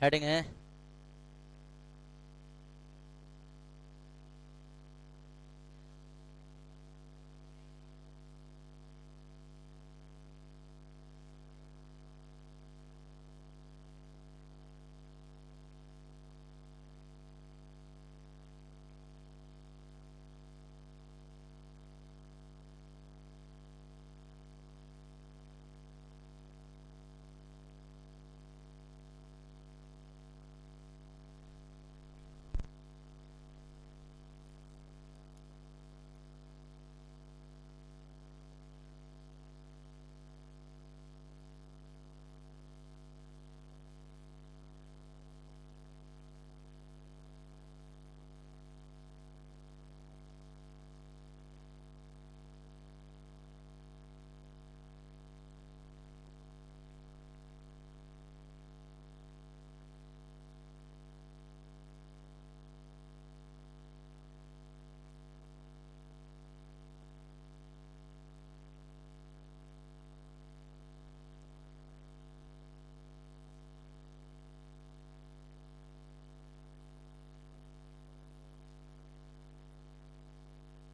Heading है।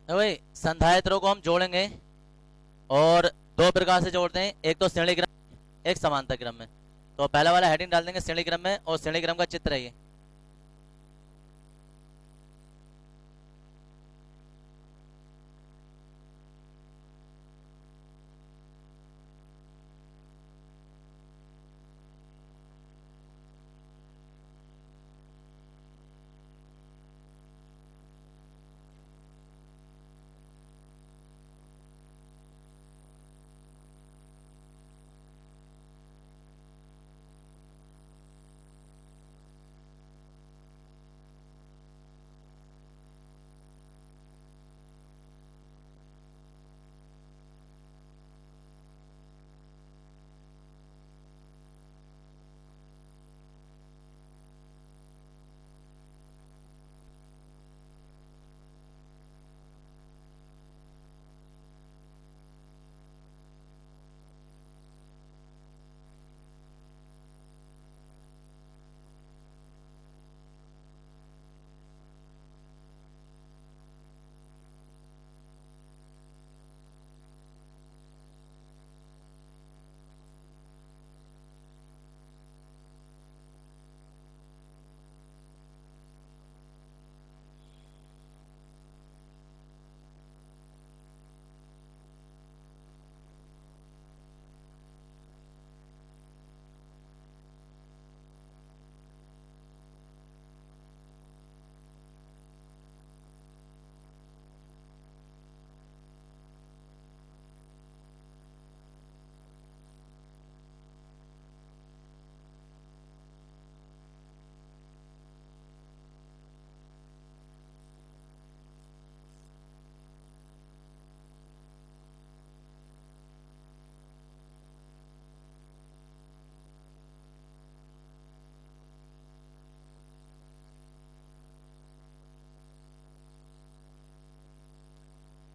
तो भाई संधायत्रों को हम जोड़ेंगे और दो प्रकार से जोड़ते हैं, एक तो श्रेणी क्रम, एक समांतर क्रम में। तो पहला वाला हेडिंग डाल देंगे श्रेणी क्रम में, और श्रेणी क्रम का चित्र है ये।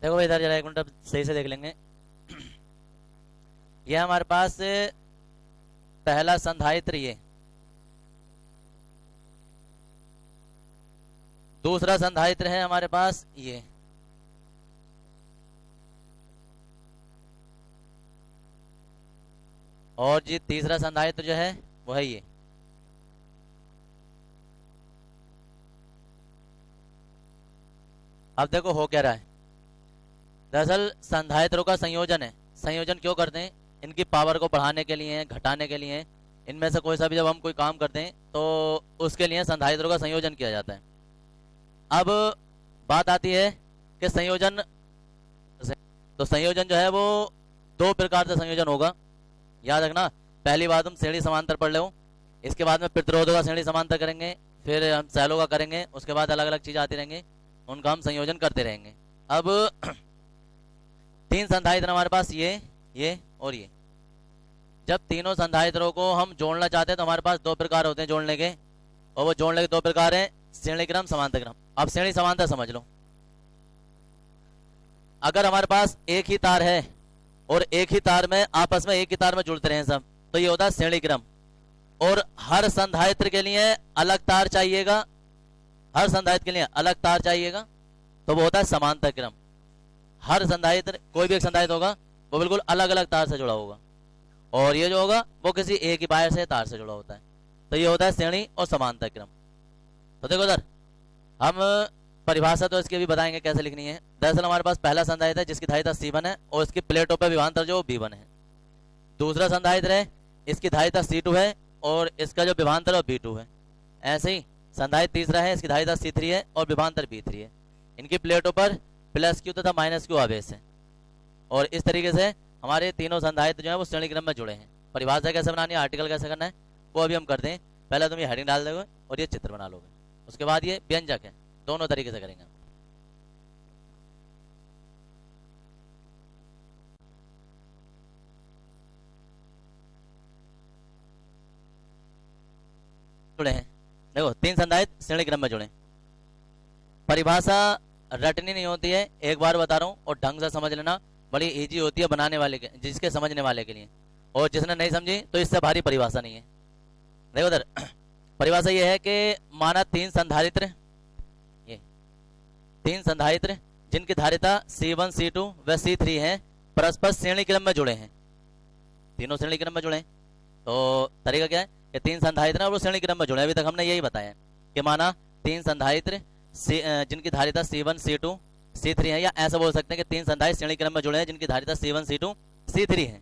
देखो भाई इधर जरा एक मिनट, अब सही से देख लेंगे। ये हमारे पास पहला संधायत्र, ये दूसरा संधायत्र है हमारे पास ये, और जी तीसरा संधायत्र जो है वो है ये। अब देखो हो क्या रहा है, दरअसल संधायत्रों का संयोजन है। संयोजन क्यों करते हैं? इनकी पावर को बढ़ाने के लिए, घटाने के लिए। इनमें से कोई सा भी जब हम कोई काम करते हैं तो उसके लिए संधायत्रों का संयोजन किया जाता है। अब बात आती है कि संयोजन, तो संयोजन जो है वो दो प्रकार से संयोजन होगा, याद रखना। पहली बात हम श्रेणी समांतर पढ़ लो, इसके बाद में प्रतिरोधों का श्रेणी समांतर करेंगे, फिर हम सैलो का करेंगे, उसके बाद अलग अलग चीज आती रहेंगी, उनका हम संयोजन करते रहेंगे। अब तीन संधायत्र हमारे पास, ये और ये। जब तीनों संधायत्रों को हम जोड़ना चाहते हैं तो हमारे पास दो प्रकार होते हैं जोड़ने के, और वो जोड़ने के दो प्रकार हैं, श्रेणी क्रम, समांतर क्रम। अब श्रेणी समांतर समझ लो। अगर हमारे पास एक ही तार है और एक ही तार में आपस में एक ही तार में जुड़ते रहे सब, तो ये होता है श्रेणी क्रम। और हर संधारित्र के लिए अलग तार चाहिएगा, हर संधारित्र के लिए अलग तार चाहिएगा, तो वो होता है समांतर क्रम। हर संधारित्र, कोई भी एक संधारित्र होगा वो बिल्कुल अलग अलग तार से जुड़ा होगा, और ये जो होगा वो किसी एक ही वायर से तार से जुड़ा होता है। तो ये होता है श्रेणी और समांतर क्रम। तो देखो सर, हम परिभाषा तो इसकी भी बताएंगे कैसे लिखनी है। दरअसल हमारे पास पहला संधारित्र है जिसकी धारिता C1 है और इसकी प्लेटों पर विभवांतर जो B1 है। दूसरा संधारित्र है, इसकी धारिता C2 है और इसका जो विभवांतर है वो B2 है। ऐसे ही संधारित्र तीसरा है, इसकी धारिता C3 है और विभवांतर B3 है। इनकी प्लेटों पर प्लस Q तथा माइनस Q आवेश है। और इस तरीके से हमारे तीनों संधारित्र जो है वो श्रेणी क्रम में जुड़े हैं। परिभाषा कैसे बनानी है, आर्टिकल कैसे करना है, वो अभी हम करते हैं। पहले तुम ये हेडिंग डाल दोगे और ये चित्र बना लोगे, उसके बाद ये व्यंजक है, दोनों तरीके से करेंगे। जुड़े हैं, देखो तीन संधारित्र श्रेणी क्रम में जुड़े। परिभाषा रटनी नहीं होती है, एक बार बता रहा हूँ और ढंग से समझ लेना, बड़ी इजी होती है बनाने वाले के, जिसके समझने वाले के लिए। और जिसने नहीं समझी तो इससे भारी परिभाषा नहीं है। देखो उधर परिभाषा ये है कि माना तीन संधारित्र, ये तीन संधारित्र जिनकी धारिता C1, C2 व C3 है, परस्पर श्रेणी क्रम में जुड़े हैं। तीनों श्रेणी क्रम में जुड़े हैं। तो तरीका क्या है कि तीन संधारित्र हैं और वो श्रेणी क्रम में जुड़े हैं। अभी तक हमने यही बताया कि माना तीन संधारित्र जिनकी धारिता C1, C2, C3 है, या ऐसा बोल सकते हैं कि तीन संधारित्र श्रेणी क्रम में जुड़े हैं जिनकी धारिता C1, C2, C3 है।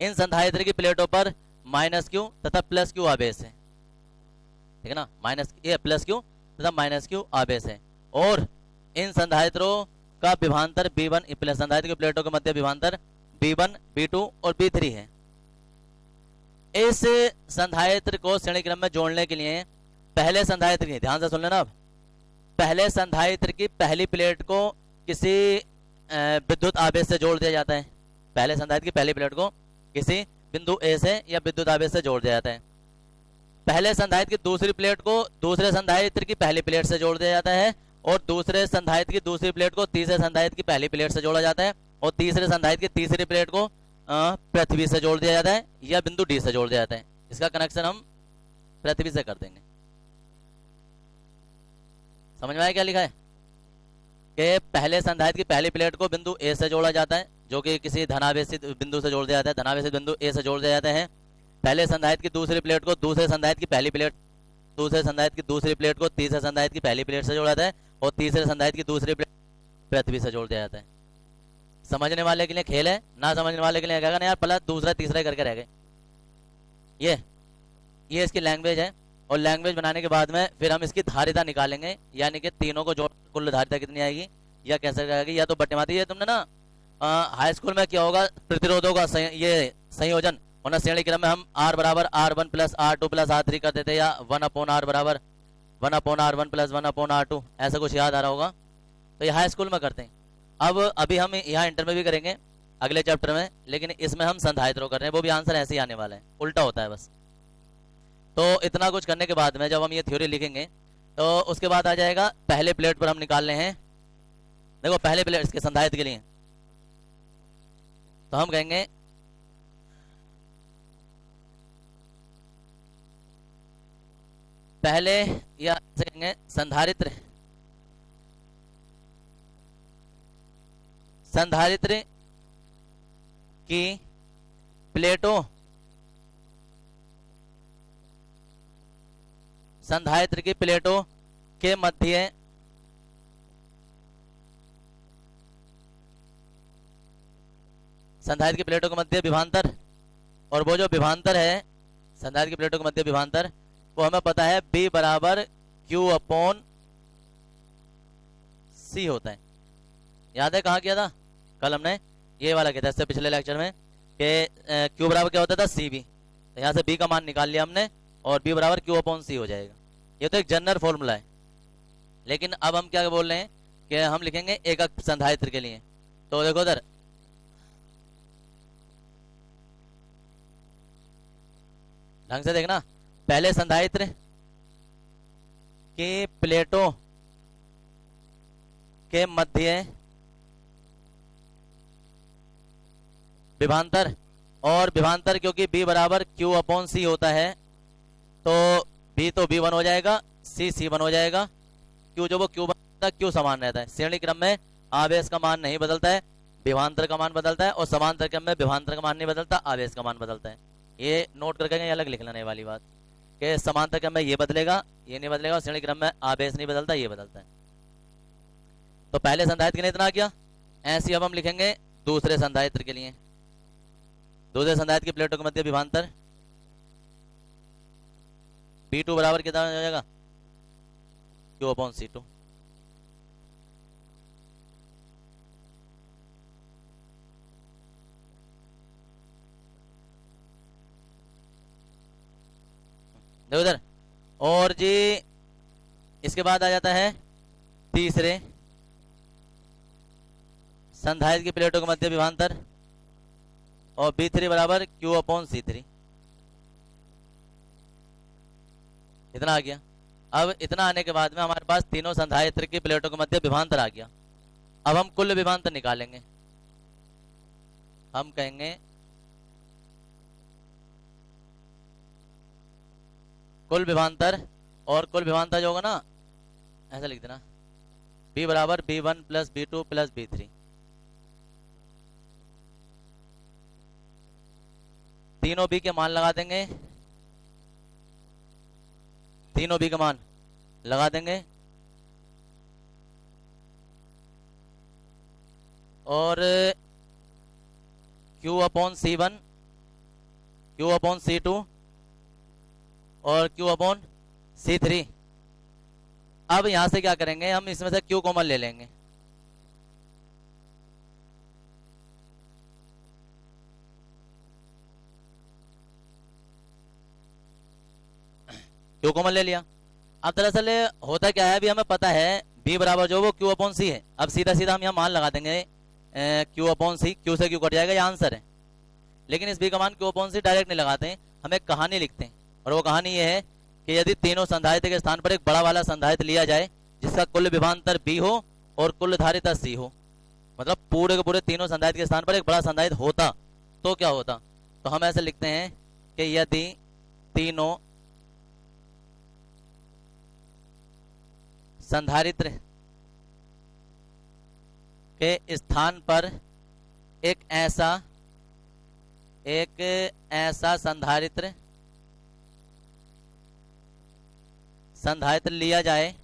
इन संधारित्र की प्लेटों पर माइनस Q तथा प्लस Q आवेश है, ठीक है ना, माइनस ये प्लस Q तथा माइनस Q आवेश है। और इन संधारित्रों का विभवांतर B1, प्लस संधारित्र की प्लेटों के मध्य विभवांतर B1, B2 और B3 है। इस संधारित्र को श्रेणी क्रम में जोड़ने के लिए पहले संधारित्र की, ध्यान से सुन लेना, अब पहले संधारित्र की पहली प्लेट को किसी विद्युत आवेश से जोड़ दिया जाता है। पहले संधारित्र की पहली प्लेट को किसी बिंदु A से या विद्युत आवेश से जोड़ दिया जाता है। पहले संधारित्र की दूसरी प्लेट को दूसरे संधारित्र की पहली प्लेट से जोड़ दिया जाता है, और दूसरे संधारित्र की दूसरी प्लेट को तीसरे संधारित्र की पहली प्लेट से जोड़ा जाता है, और तीसरे संधारित्र की तीसरी प्लेट को पृथ्वी से जोड़ दिया जाता है या बिंदु D से जोड़ दिया जाता है। इसका कनेक्शन हम पृथ्वी से कर देंगे। समझ में आया क्या लिखा है कि पहले संधारित्र की पहली प्लेट को बिंदु A से जोड़ा जाता है, जो कि किसी धनावेशित बिंदु से जोड़ दिया जाता है, धनावेशित बिंदु A से जोड़ दिया जाता है। पहले संधारित्र की दूसरी प्लेट को दूसरे संधारित्र की पहली प्लेट, दूसरे संधारित्र की दूसरी प्लेट को तीसरे संधारित्र की पहली प्लेट से जोड़ा जाता है, और तीसरे संधारित्र की दूसरी प्लेट पृथ्वी से जोड़ दिया जाता है। समझने वाले के लिए खेल है, ना समझने वाले के लिए कहेगा ना यार पहला दूसरा तीसरा करके रह गए। ये इसकी लैंग्वेज है, और लैंग्वेज बनाने के बाद में फिर हम इसकी धारिता निकालेंगे, यानी कि तीनों को जोड़ कुल धारिता कितनी आएगी या कैसे आएगी, या तो बटेमाती। ये तुमने ना हाई स्कूल में क्या होगा, प्रतिरोधों का ये संयोजन होना, श्रेणी क्रम में हम R बराबर R1 plus R2 plus R3 कर देते, या 1/R बराबर 1/R1 प्लस 1/R2, ऐसा कुछ याद आ रहा होगा। तो ये हाई स्कूल में करते हैं। अब अभी हम यहाँ इंटर में भी करेंगे अगले चैप्टर में, लेकिन इसमें हम संधारित्रों कर रहे हैं, वो भी आंसर ऐसे ही आने वाला है, उल्टा होता है बस। तो इतना कुछ करने के बाद में जब हम ये थ्योरी लिखेंगे तो उसके बाद आ जाएगा पहले प्लेट पर हम निकाल रहे हैं। देखो पहले प्लेट इसके संधारित्र के लिए तो हम कहेंगे पहले, या कहेंगे संधारित्र, संधारित्र की प्लेटों, संधारित्र की प्लेटों के मध्य संधारित्र की प्लेटों के मध्य विभवांतर, और वो जो विभवांतर है संधारित्र की प्लेटों के मध्य विभवांतर वो हमें पता है B बराबर Q/C होता है। याद है कहाँ किया था, कल हमने ये वाला किया था इससे पिछले लेक्चर में कि Q बराबर क्या होता था CB। तो यहाँ से B का मान निकाल लिया हमने और B बराबर Q/C हो जाएगा। ये तो एक जनरल फॉर्मूला है, लेकिन अब हम क्या बोल रहे हैं कि हम लिखेंगे एकक संधारित्र के लिए। तो देखो उधर ढंग से देखना, पहले संधारित्र की प्लेटों के मध्य विभवांतर, और विभवांतर क्योंकि B बराबर Q/C होता है, तो बी तो बी वन हो जाएगा, सी सी वन हो जाएगा, क्यू जो वो क्यू बनता है, क्यू समान रहता है। श्रेणी क्रम में आवेश का मान नहीं बदलता है, विभवांतर का मान बदलता है, और समांतर क्रम में विभवांतर का मान नहीं बदलता, आवेश का मान बदलता है। ये नोट करके ये अलग लिख लेना ये वाली बात, कि समांतर क्रम में ये बदलेगा, ये नहीं बदलेगा, और श्रेणी क्रम में आवेश नहीं बदलता, ये बदलता है। तो पहले संधारित्र के लिए इतना आ गया। ऐसे अब हम लिखेंगे दूसरे संधारित्र के लिए। दूसरे संधारित्र की प्लेटों के मध्य विभवांतर B2 बराबर कितना हो जाएगा, Q/C2। देखो इधर, और जी इसके बाद आ जाता है तीसरे संधारित्र की प्लेटों के मध्य विभवांतर, और B3 बराबर Q/C3। इतना आ गया। अब इतना आने के बाद में हमारे पास तीनों संधारित्र की प्लेटों के मध्य विभवांतर आ गया। अब हम कुल विभवांतर निकालेंगे। हम कहेंगे कुल विभवांतर, और कुल विभवांतर जो होगा ना, ऐसा लिख देना, B बराबर B1 plus B2 plus B3। तीनों B के मान लगा देंगे, तीनों B का मान लगा देंगे, और Q/C1, Q/C2 और Q/C3। अब यहां से क्या करेंगे, हम इसमें से Q कॉमन ले लेंगे। Q कॉमन ले लिया। अब दरअसल होता क्या है, अभी हमें पता है B बराबर जो वो Q/C है। अब सीधा सीधा हम यहाँ मान लगा देंगे Q/C, Q से Q कट जाएगा, ये आंसर है। लेकिन इस B का मान Q/C डायरेक्ट नहीं लगाते हैं, हम एक कहानी लिखते हैं, और वो कहानी ये है कि यदि तीनों संधारित्र के स्थान पर एक बड़ा वाला संधारित्र लिया जाए जिसका कुल विभवांतर B हो और कुल धारिता C हो, मतलब पूरे के पूरे तीनों संधारित्र के स्थान पर एक बड़ा संधारित्र होता, तो क्या होता। तो हम ऐसे लिखते हैं कि यदि तीनों संधारित्र के स्थान पर एक ऐसा संधारित्र लिया जाए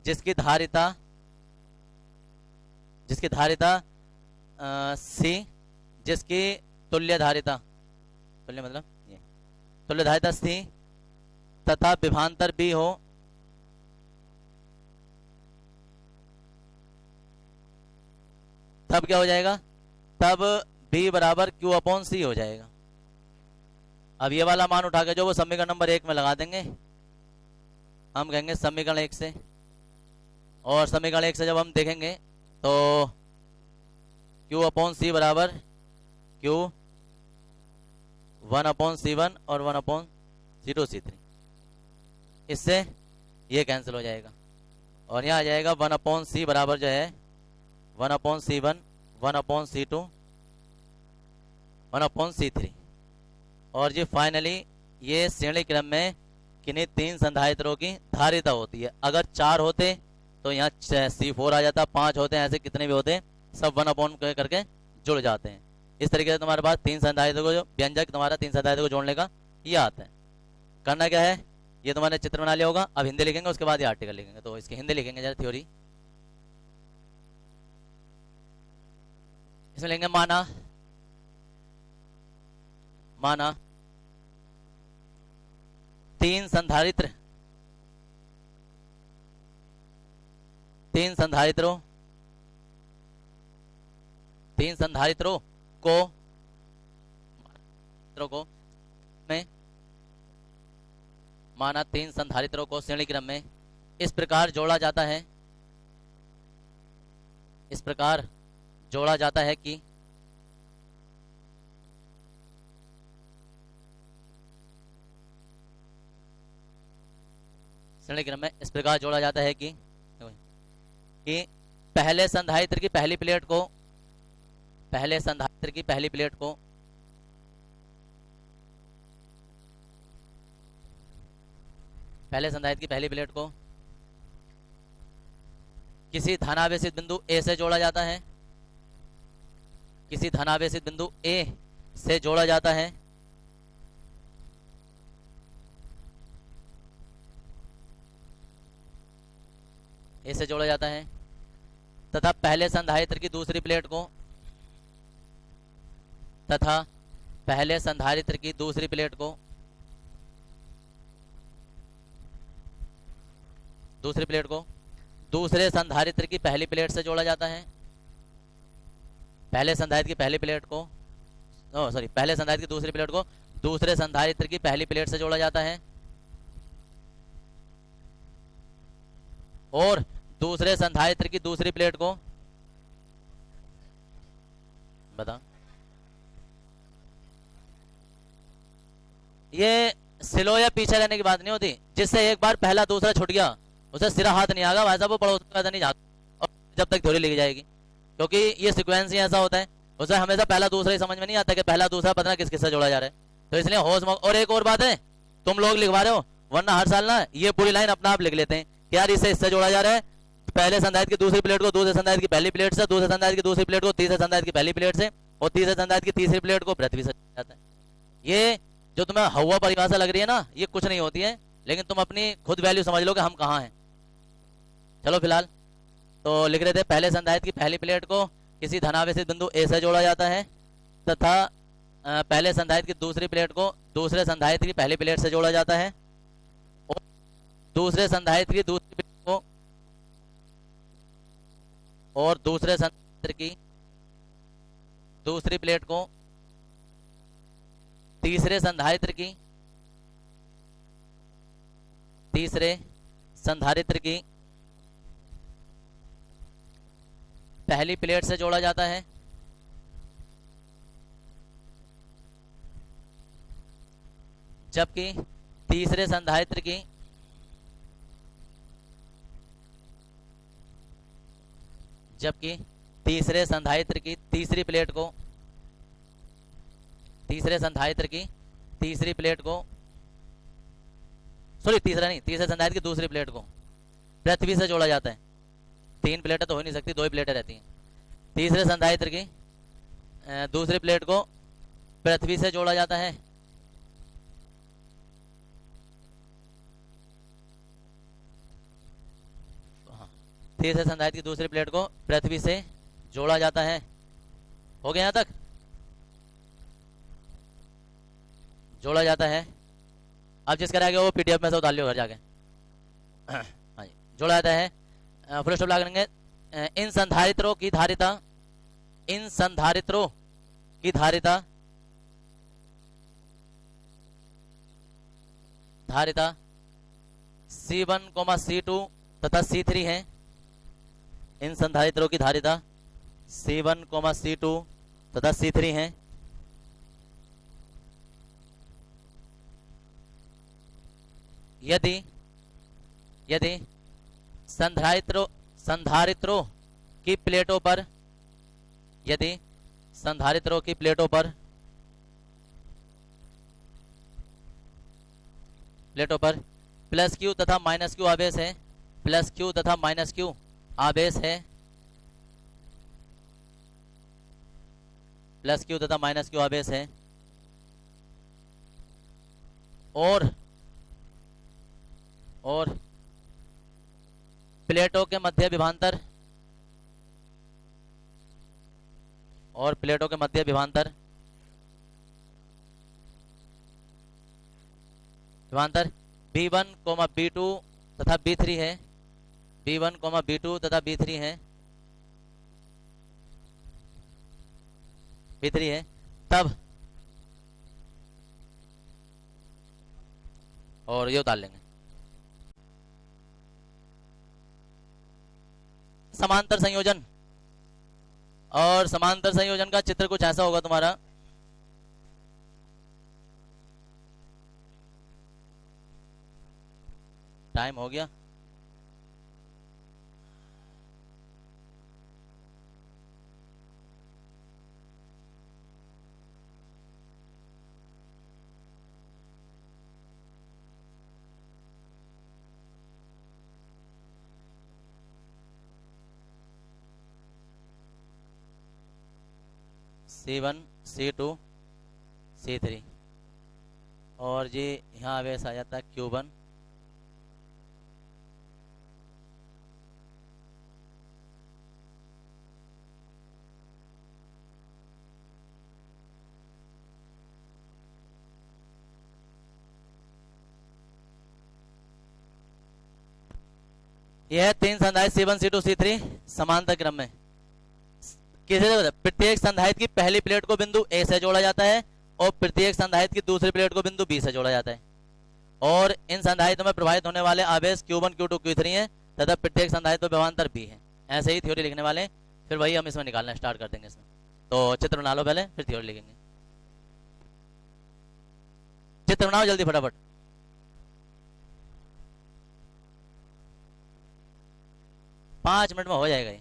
जिसकी धारिता C, जिसकी तुल्य धारिता, तुल्य मतलब ये तुल्य धारिता C तथा विभवांतर B हो, तब क्या हो जाएगा, तब B बराबर Q/C हो जाएगा। अब ये वाला मान उठा के जो वो समीकरण नंबर 1 में लगा देंगे, हम कहेंगे समीकरण 1 से, और समीकरण 1 से जब हम देखेंगे तो Q/C बराबर Q1/C1 और 1/C2C3। इससे ये कैंसिल हो जाएगा, और यहाँ आ जाएगा 1/C बराबर जो है 1/C1, 1/C2, 1/C3। और जी फाइनली ये श्रेणी क्रम में किन्हीं तीन संधारित्रों की धारिता होती है। अगर 4 होते तो यहाँ C4 आ जाता, 5 होते हैं, ऐसे कितने भी होते सब 1/, करके जुड़ जाते हैं। इस तरीके से तुम्हारे पास तीन संधारित्रों को, जो व्यंजक तुम्हारा तीन संधारित्रों को जोड़ने का ये आता है। करना क्या है, ये तुम्हारे चित्र बना लिया होगा। अब हिंदी लिखेंगे, उसके बाद ये आर्टिकल लिखेंगे। तो इसकी हिंदी लिखेंगे जरा, थ्योरी इसमें लेंगे। माना तीन संधारित्रों को में माना तीन संधारित्रों को श्रेणी क्रम में इस प्रकार जोड़ा जाता है कि श्रेणी क्रम में इस प्रकार जोड़ा जाता है कि पहले संधारित्र की पहली प्लेट को पहले संधारित्र की पहली प्लेट को पहले संधारित्र की पहली प्लेट को किसी धनावेशित बिंदु ए से जोड़ा जाता है, किसी धनावेशित बिंदु ए से जोड़ा जाता है, ए से जोड़ा जाता है, तथा पहले संधारित्र की दूसरी प्लेट को तथा पहले संधारित्र की दूसरी प्लेट को दूसरी प्लेट को दूसरे संधारित्र की पहली प्लेट से जोड़ा जाता है, पहले संधारित्र की पहली प्लेट को पहले संधारित्र की दूसरी प्लेट को दूसरे संधारित्र की पहली प्लेट से जोड़ा जाता है और दूसरे संधारित्र की दूसरी प्लेट को बता। ये स्लो या पीछे रहने की बात नहीं होती, जिससे एक बार पहला दूसरा छूट गया उसे सिरा हाथ नहीं आएगा, वैसा वो पड़ोस का नहीं जाता और जब तक थोड़ी लिखी जाएगी, क्योंकि ये सीक्वेंस ही ऐसा होता है, उसे हमेशा पहला दूसरा ही समझ में नहीं आता कि पहला दूसरा पता किस किस से जोड़ा जा रहा है। तो इसलिए होश और एक और बात है, तुम लोग लिखवा रहे हो, वरना हर साल ना ये पूरी लाइन अपना आप लिख लेते हैं कि यार इससे इससे जोड़ा जा रहा है, पहले संधारित्र की दूसरी प्लेट को दूसरे संधारित्र की पहली प्लेट से, दूसरे संधारित्र की दूसरी प्लेट को तीसरे संधारित्र की पहली प्लेट से और तीसरे संधारित्र की तीसरी प्लेट को पृथ्वी से जाता है। ये जो तुम्हें हवा परिभाषा लग रही है ना, ये कुछ नहीं होती है, लेकिन तुम अपनी खुद वैल्यू समझ लो कि हम कहाँ हैं। चलो फिलहाल तो लिख रहे थे, पहले संधारित्र की पहली प्लेट को किसी धनावेशित बिंदु ए से जोड़ा जाता है तथा पहले संधारित्र की दूसरी प्लेट को दूसरे संधारित्र की पहली प्लेट से जोड़ा जाता है और दूसरे संधारित्र की दूसरी प्लेट को और दूसरे संधारित्र की दूसरी प्लेट को तीसरे संधारित्र की पहली प्लेट से जोड़ा जाता है जबकि तीसरे संधारित्र की तीसरी प्लेट को तीसरे संधारित्र की तीसरी प्लेट को तीसरे संधारित्र की दूसरी प्लेट को पृथ्वी से जोड़ा जाता है। 3 प्लेटें तो हो नहीं सकती, 2 ही प्लेटें रहती हैं। तीसरे संधारित्र की दूसरी प्लेट को पृथ्वी से जोड़ा जाता है तीसरे संधारित्र की दूसरी प्लेट को पृथ्वी से जोड़ा जाता है। हो गया यहां तक? जोड़ा जाता है। अब जिसका रह गया वो पीडीएफ में से उतार लियो घर जाके। हाँ जी, जोड़ा जाता है। फुल स्टॉप लगा देंगे। इन संधारित्रों की धारिता C1, C2 तथा C3 है। इन संधारित्रों की धारिता C1, C2 तथा C3 है। यदि संधारित्रों की प्लेटों पर प्लस क्यू तथा माइनस क्यू आवेश है, प्लस क्यू तथा माइनस क्यू आवेश है, प्लस क्यू तथा माइनस क्यू आवेश है और प्लेटों के मध्य विभांतर B1, B2 तथा B3 है। B1, B2 तथा B3 है। तब और ये उतार लेंगे। समांतर संयोजन, और समांतर संयोजन का चित्र कुछ ऐसा होगा तुम्हारा। टाइम हो गया। C1 C2 C3 और जी यहाँ आवेश आ जाता है Q1 यह 3 संधारित्र C1 C2 C3 समांतर क्रम में किसी प्रत्येक संधारित्र की पहली प्लेट को बिंदु A से जोड़ा जाता है और प्रत्येक संधारित्र की दूसरी प्लेट को बिंदु B से जोड़ा जाता है और इन संधारित्रों में प्रवाहित होने वाले आवेश Q1 Q2 Q3 हैं तथा प्रत्येक संधारित्र विभवांतर B है। ऐसे ही थ्योरी लिखने वाले फिर वही हम इसमें निकालना स्टार्ट कर देंगे। इसमें तो चित्र बना लो पहले फिर थ्योरी लिखेंगे। चित्र बनाओ जल्दी फटाफट। पांच मिनट में हो जाएगा ये।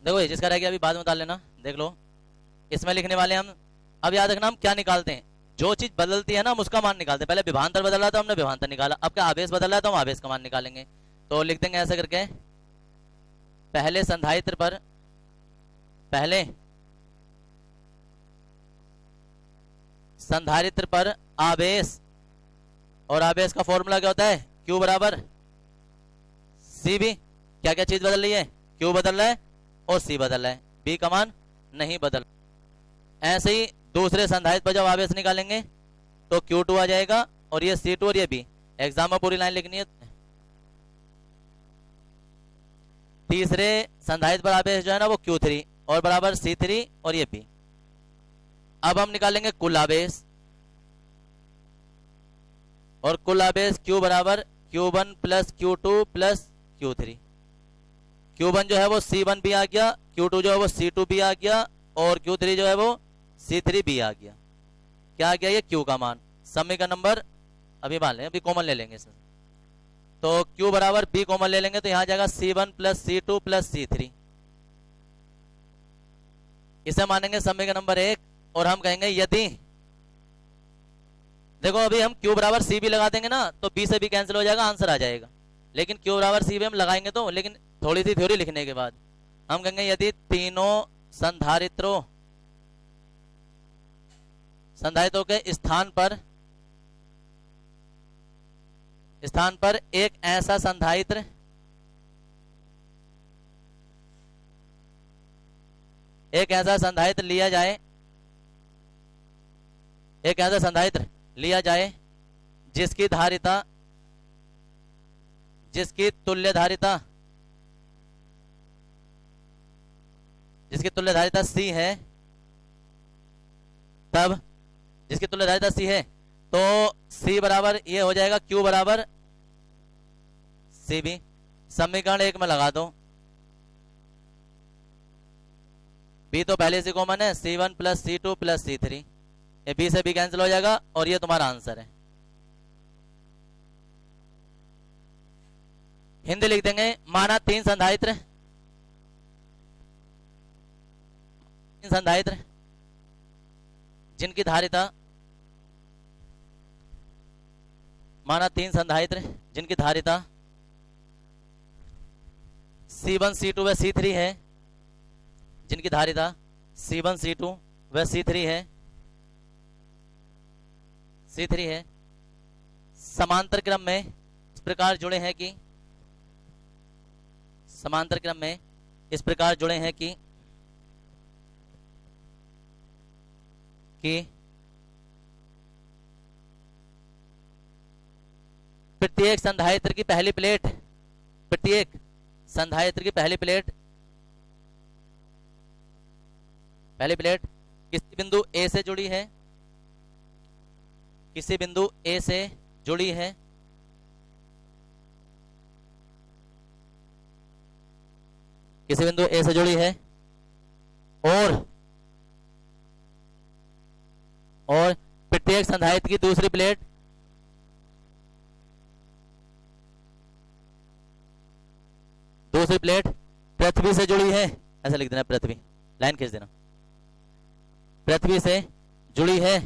देखो ये जिसका रह गया अभी बाद में डाल लेना। देख लो इसमें लिखने वाले हम अब याद रखना हम क्या निकालते हैं। जो चीज बदलती है ना हम उसका मान निकालते हैं। पहले विभवांतर बदल रहा था हमने विभवांतर निकाला, अब क्या आवेश बदल रहा है तो हम आवेश का मान निकालेंगे। तो लिख देंगे ऐसा करके पहले संधारित्र पर आवेश और आवेश का फॉर्मूला क्या होता है Q बराबर CB। क्या क्या चीज बदल रही है Q बदल रहा है और C बदल रहा है, B का मान नहीं बदल। ऐसे ही दूसरे संधारित्र पर जब आवेश निकालेंगे तो Q2 आ जाएगा और ये C2 और ये B। एग्जाम में पूरी लाइन लिखनी है। तीसरे संधारित्र पर आवेश जो है ना वो Q3 और बराबर C3 और ये B। अब हम निकालेंगे कुल आवेश और कुल आवेश Q बराबर Q1 plus Q2 plus Q3। Q1 जो है वो C1 भी आ गया, Q2 जो है वो C2 भी आ गया और Q3 जो है वो C3 भी आ गया। क्या आ गया ये Q का मान। समय का नंबर अभी मान लें, अभी कॉमन ले लेंगे इसमें। तो Q बराबर B कॉमन ले लेंगे तो यहां जाएगा C1 plus C2 plus C3। इसे मानेंगे समय का नंबर 1 और हम कहेंगे यदि देखो अभी हम Q बराबर C भी लगा देंगे ना तो B से भी कैंसिल हो जाएगा, आंसर आ जाएगा। लेकिन Q बराबर C भी हम लगाएंगे तो, लेकिन थोड़ी सी थ्योरी लिखने के बाद हम कहेंगे यदि तीनों संधारित्रों के स्थान पर एक ऐसा संधारित्र लिया जाए, एक ऐसा संधारित्र लिया जाए जिसकी तुल्य धारिता C है, तब जिसकी तुल्य धारिता C है तो C बराबर ये हो जाएगा Q बराबर CB। समीकरण 1 में लगा दो। B तो पहले से कॉमन है, C1 plus C2 plus C3। ये B से B कैंसिल हो जाएगा और ये तुम्हारा आंसर है। हिंदी लिख देंगे माना तीन संधारित्र जिनकी धारिता C1 C2 व C3 है, जिनकी धारिता C1 C2 व C3 है, समांतर क्रम में इस प्रकार जुड़े हैं कि प्रत्येक संधारित्र की पहली प्लेट किसी बिंदु A से जुड़ी है, किसी बिंदु A से जुड़ी है और प्रत्येक संधारित्र की दूसरी प्लेट पृथ्वी से जुड़ी है। ऐसा लिख देना, पृथ्वी, लाइन खींच देना, पृथ्वी से जुड़ी है।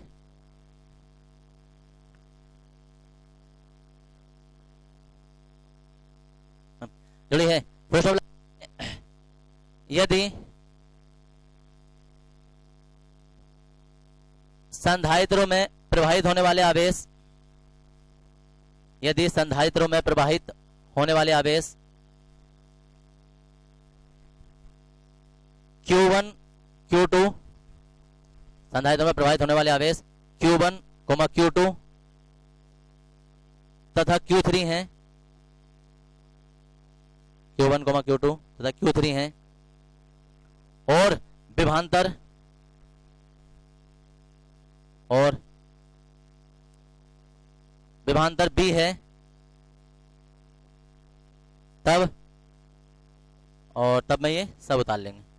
जुड़ी है। यदि संधारित्रों में प्रवाहित होने वाले आवेश, यदि संधारित्रों में प्रवाहित होने वाले आवेश Q1 Q2, संधारित्रों में प्रवाहित होने वाले आवेश Q1, Q2 तथा Q3 हैं, Q1, Q2 तथा Q3 हैं, और विभवांतर B है, तब में ये सब उतार लेंगे।